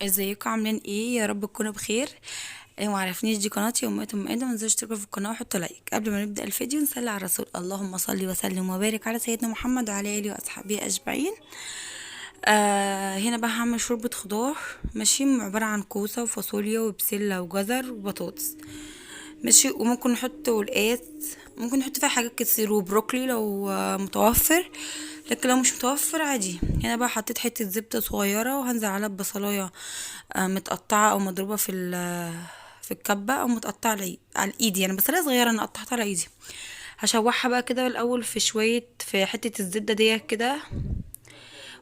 ازيكم عاملين ايه؟ يا رب تكونوا بخير. ما عرفنيش، دي قناتي امهات ام ادم، منزلش تشتركوا في القناه وحطوا لايك. قبل ما نبدا الفيديو نصلي على الرسول، اللهم صل وسلم وبارك على سيدنا محمد وعلى اله واصحابه اجمعين. هنا بقى هعمل شوربه خضار. ماشي، عباره عن كوسه وفاصوليا وبسله وجزر وبطاطس. ماشي، وممكن نحط ورقات، ممكن نحط فيها حاجات كتير، وبروكلي لو متوفر، لكن لو مش متوفر عادي. هنا بقى حطيت حتة زبدة صغيرة، وهنزل عليها ببصلاية متقطعة او مضروبة في الكبة، او متقطعة على الايد، يعني بصلاية صغيرة انا قطعتها على ايدي. هشوحها بقى كده الاول في حتة الزبدة دي كده،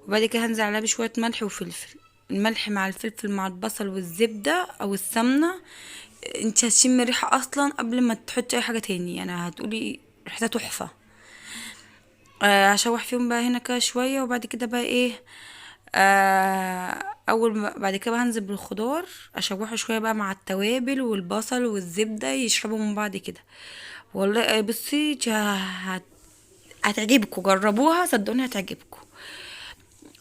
وبعد كده هنزل عليها بشوية ملح وفلفل. الملح مع الفلفل مع البصل والزبدة او السمنة، انت هتشم الريحة اصلا قبل ما تحطي اي حاجة تاني، يعني هتقولي ريحتها تحفة. هشوح فيهم بقى هنا كده شوية، وبعد كده بقى ايه، بعد كده بقى هنزل بالخضار، اشوحه شوية بقى مع التوابل والبصل والزبدة يشربوا من بعض كده. والله بصي هتعجبكم، جربوها صدقوني هتعجبكم.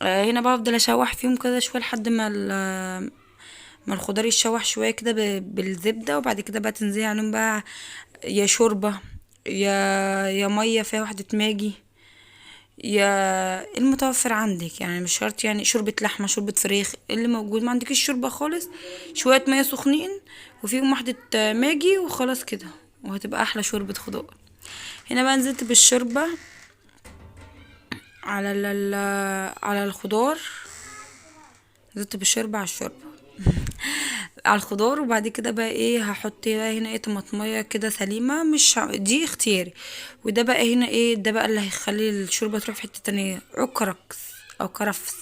هنا بقى افضل اشوح فيهم كده شويه لحد ما الخضار يتشوح شويه كده بالزبده، وبعد كده بقى تنزلي عليهم بقى يا شوربه، يا ميه فيها واحده ماجي، يا المتوفر عندك، يعني مش شرط، يعني شوربه لحمه، شوربه فراخ، اللي موجود. ما عندكش شوربه خالص، شويه ميه سخنين وفيهم واحده ماجي وخلاص كده، وهتبقى احلى شوربه خضار. هنا بقى نزلت بالشوربه على الخضار، نزلت بالشوربه على الشوربه على الخضار. وبعد كده بقى ايه، هحط بقى هنا ايه طماطمية كده سليمة، مش دي اختياري. وده بقى هنا ايه، ده بقى اللي هيخلي الشوربة تروح في حتة تانية، عكركس او كرفس.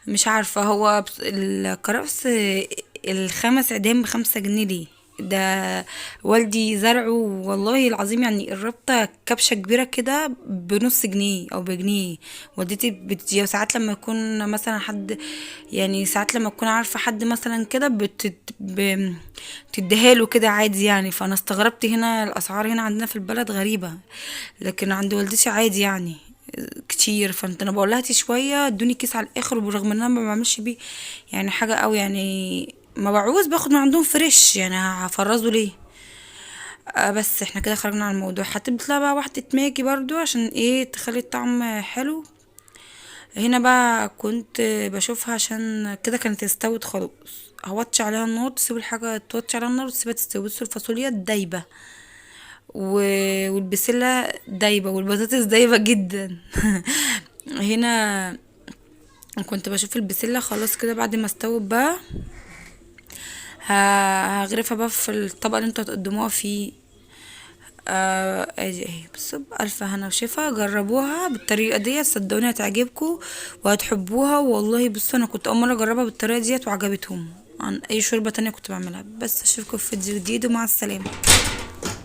مش عارفة، هو الكرفس الخمس عيدان ب5 جنيه ليه؟ ده والدي زرعه والله العظيم، يعني الربطة كبشة كبيرة كده بنص جنيه او بجنيه. والدتي ساعات لما يكون مثلا حد، يعني ساعات لما تكون عارفة حد مثلا كده بتديها له كده عادي يعني. فانا استغربت، هنا الاسعار هنا عندنا في البلد غريبة، لكن عند والدتي عادي يعني كتير. فانت انا بقول لها هاتي شويه، ادوني كيس على الاخر، وبرغم ان انا ما بعملش بيه يعني حاجه قوي، يعني ما بعوز باخد من عندهم فريش، يعني هفرزه ليه؟ بس احنا كده خرجنا عن الموضوع. حطيت لها بقى واحده ماجي برضو عشان ايه، تخلي الطعم حلو. هنا بقى كنت بشوفها عشان كده كانت استوت خلاص، هوطي عليها النار، تسيب الحاجه توطي عليها النار وتسيبها تستوي. بصوا الفاصوليا دايبه والبسله دايبه والبطاطس دايبه جدا. هنا كنت بشوف البسله خلاص كده بعد ما استوت بقى، هغرفها بقى في الطبق اللي انتوا هتقدموها فيه. ادي اهي، بس بألف هنا وشفا، جربوها بالطريقة دي صدقوني هتعجبكم وهتحبوها والله. بصوا انا كنت اول مرة اجربها بالطريقة ديت وعجبتهم عن اي شوربة تانية كنت بعملها. بس اشوفكم في فيديو جديد، ومع السلامة.